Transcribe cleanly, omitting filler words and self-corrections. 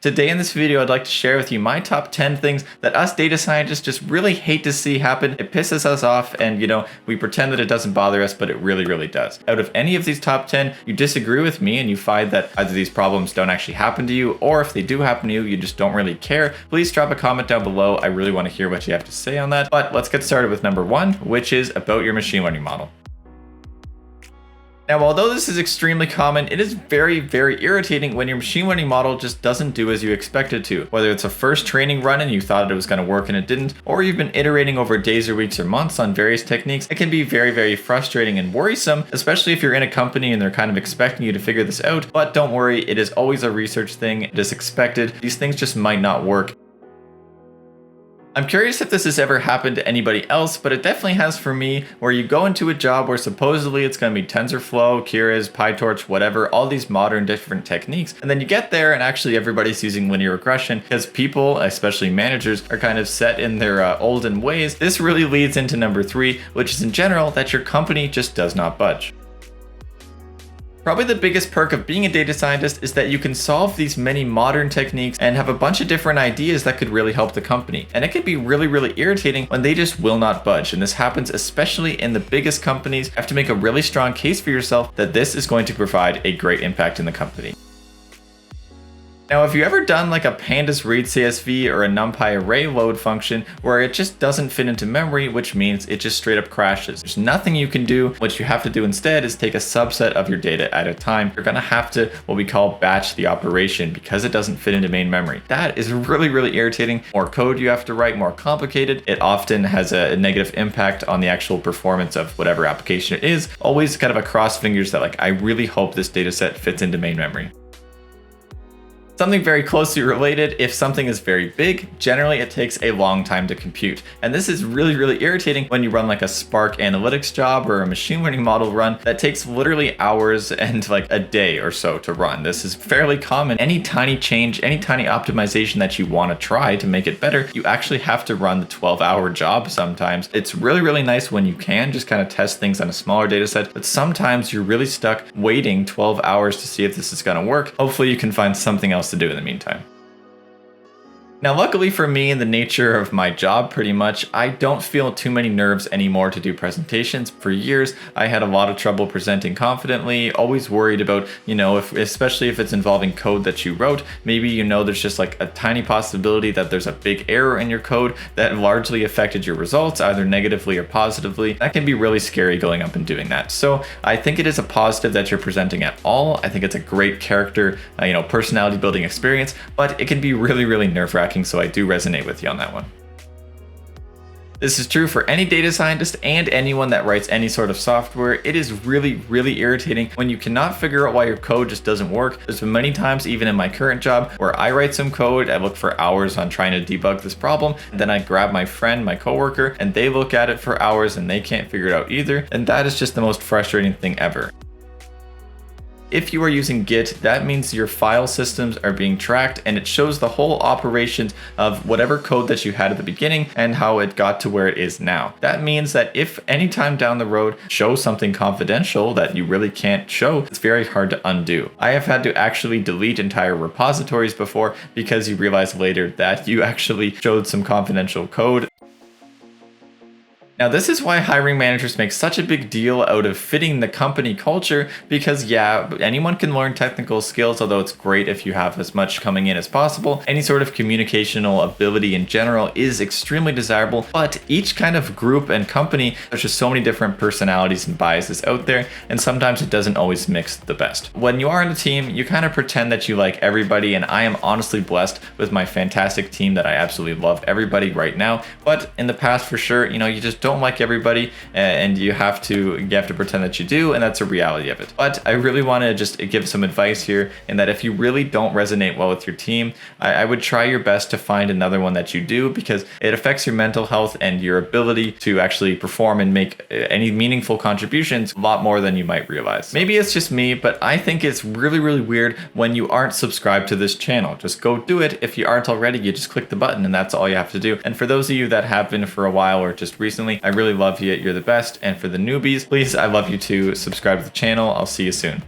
Today in this video, I'd like to share with you my top 10 things that us data scientists just really hate to see happen. It pisses us off and, we pretend that it doesn't bother us, but it really, really does. Out of any of these top 10, you disagree with me and you find that either these problems don't actually happen to you, or if they do happen to you, you just don't really care, please drop a comment down below. I really want to hear what you have to say on that. But let's get started with number 1, which is about your machine learning model. Now, although this is extremely common, it is very, very irritating when your machine learning model just doesn't do as you expect it to. Whether it's a first training run and you thought it was going to work and it didn't, or you've been iterating over days or weeks or months on various techniques, it can be very, very frustrating and worrisome, especially if you're in a company and they're kind of expecting you to figure this out. But don't worry, it is always a research thing. It is expected. These things just might not work. I'm curious if this has ever happened to anybody else, but it definitely has for me, where you go into a job where supposedly it's going to be TensorFlow, Keras, PyTorch, whatever, all these modern different techniques, and then you get there and actually everybody's using linear regression because people, especially managers, are kind of set in their olden ways. This really leads into number 3, which is in general that your company just does not budge. Probably the biggest perk of being a data scientist is that you can solve these many modern techniques and have a bunch of different ideas that could really help the company. And it can be really, really irritating when they just will not budge. And this happens especially in the biggest companies. You have to make a really strong case for yourself that this is going to provide a great impact in the company. Now, have you ever done like a pandas read CSV or a NumPy array load function where it just doesn't fit into memory, which means it just straight up crashes? There's nothing you can do. What you have to do instead is take a subset of your data at a time. You're gonna have to what we call batch the operation because it doesn't fit into main memory. That is really, really irritating. More code you have to write, more complicated. It often has a negative impact on the actual performance of whatever application it is. Always kind of a cross fingers that I really hope this data set fits into main memory. Something very closely related, if something is very big, generally it takes a long time to compute. And this is really, really irritating when you run like a Spark analytics job or a machine learning model run that takes literally hours and like a day or so to run. This is fairly common. Any tiny change, any tiny optimization that you want to try to make it better, you actually have to run the 12-hour job sometimes. It's really, really nice when you can just kind of test things on a smaller data set, but sometimes you're really stuck waiting 12 hours to see if this is going to work. Hopefully you can find something else to do in the meantime. Now, luckily for me, in the nature of my job, pretty much, I don't feel too many nerves anymore to do presentations. For years, I had a lot of trouble presenting confidently, always worried about, especially if it's involving code that you wrote, maybe there's just like a tiny possibility that there's a big error in your code that largely affected your results, either negatively or positively. That can be really scary going up and doing that. So I think it is a positive that you're presenting at all. I think it's a great character, personality building experience, but it can be really, really nerve-wracking. So I do resonate with you on that one. This is true for any data scientist and anyone that writes any sort of software. It is really, really irritating when you cannot figure out why your code just doesn't work. There's been many times, even in my current job, where I write some code, I look for hours on trying to debug this problem, and then I grab my friend, my coworker, and they look at it for hours and they can't figure it out either. And that is just the most frustrating thing ever. If you are using Git, that means your file systems are being tracked and it shows the whole operations of whatever code that you had at the beginning and how it got to where it is now. That means that if anytime down the road show something confidential that you really can't show, it's very hard to undo. I have had to actually delete entire repositories before because you realize later that you actually showed some confidential code. Now, this is why hiring managers make such a big deal out of fitting the company culture because, yeah, anyone can learn technical skills, although it's great if you have as much coming in as possible. Any sort of communicational ability in general is extremely desirable, but each kind of group and company, there's just so many different personalities and biases out there, and sometimes it doesn't always mix the best. When you are in a team, you kind of pretend that you like everybody, and I am honestly blessed with my fantastic team that I absolutely love everybody right now, but in the past, for sure, you just don't like everybody and you have to pretend that you do, and that's a reality of it. But I really want to just give some advice here in that if you really don't resonate well with your team, I would try your best to find another one that you do, because it affects your mental health and your ability to actually perform and make any meaningful contributions a lot more than you might realize. Maybe it's just me, but I think it's really, really weird when you aren't subscribed to this channel. Just go do it. If you aren't already, you just click the button and that's all you have to do. And for those of you that have been for a while or just recently, I really love you. You're the best. And for the newbies, please, I love you too. Subscribe to the channel. I'll see you soon.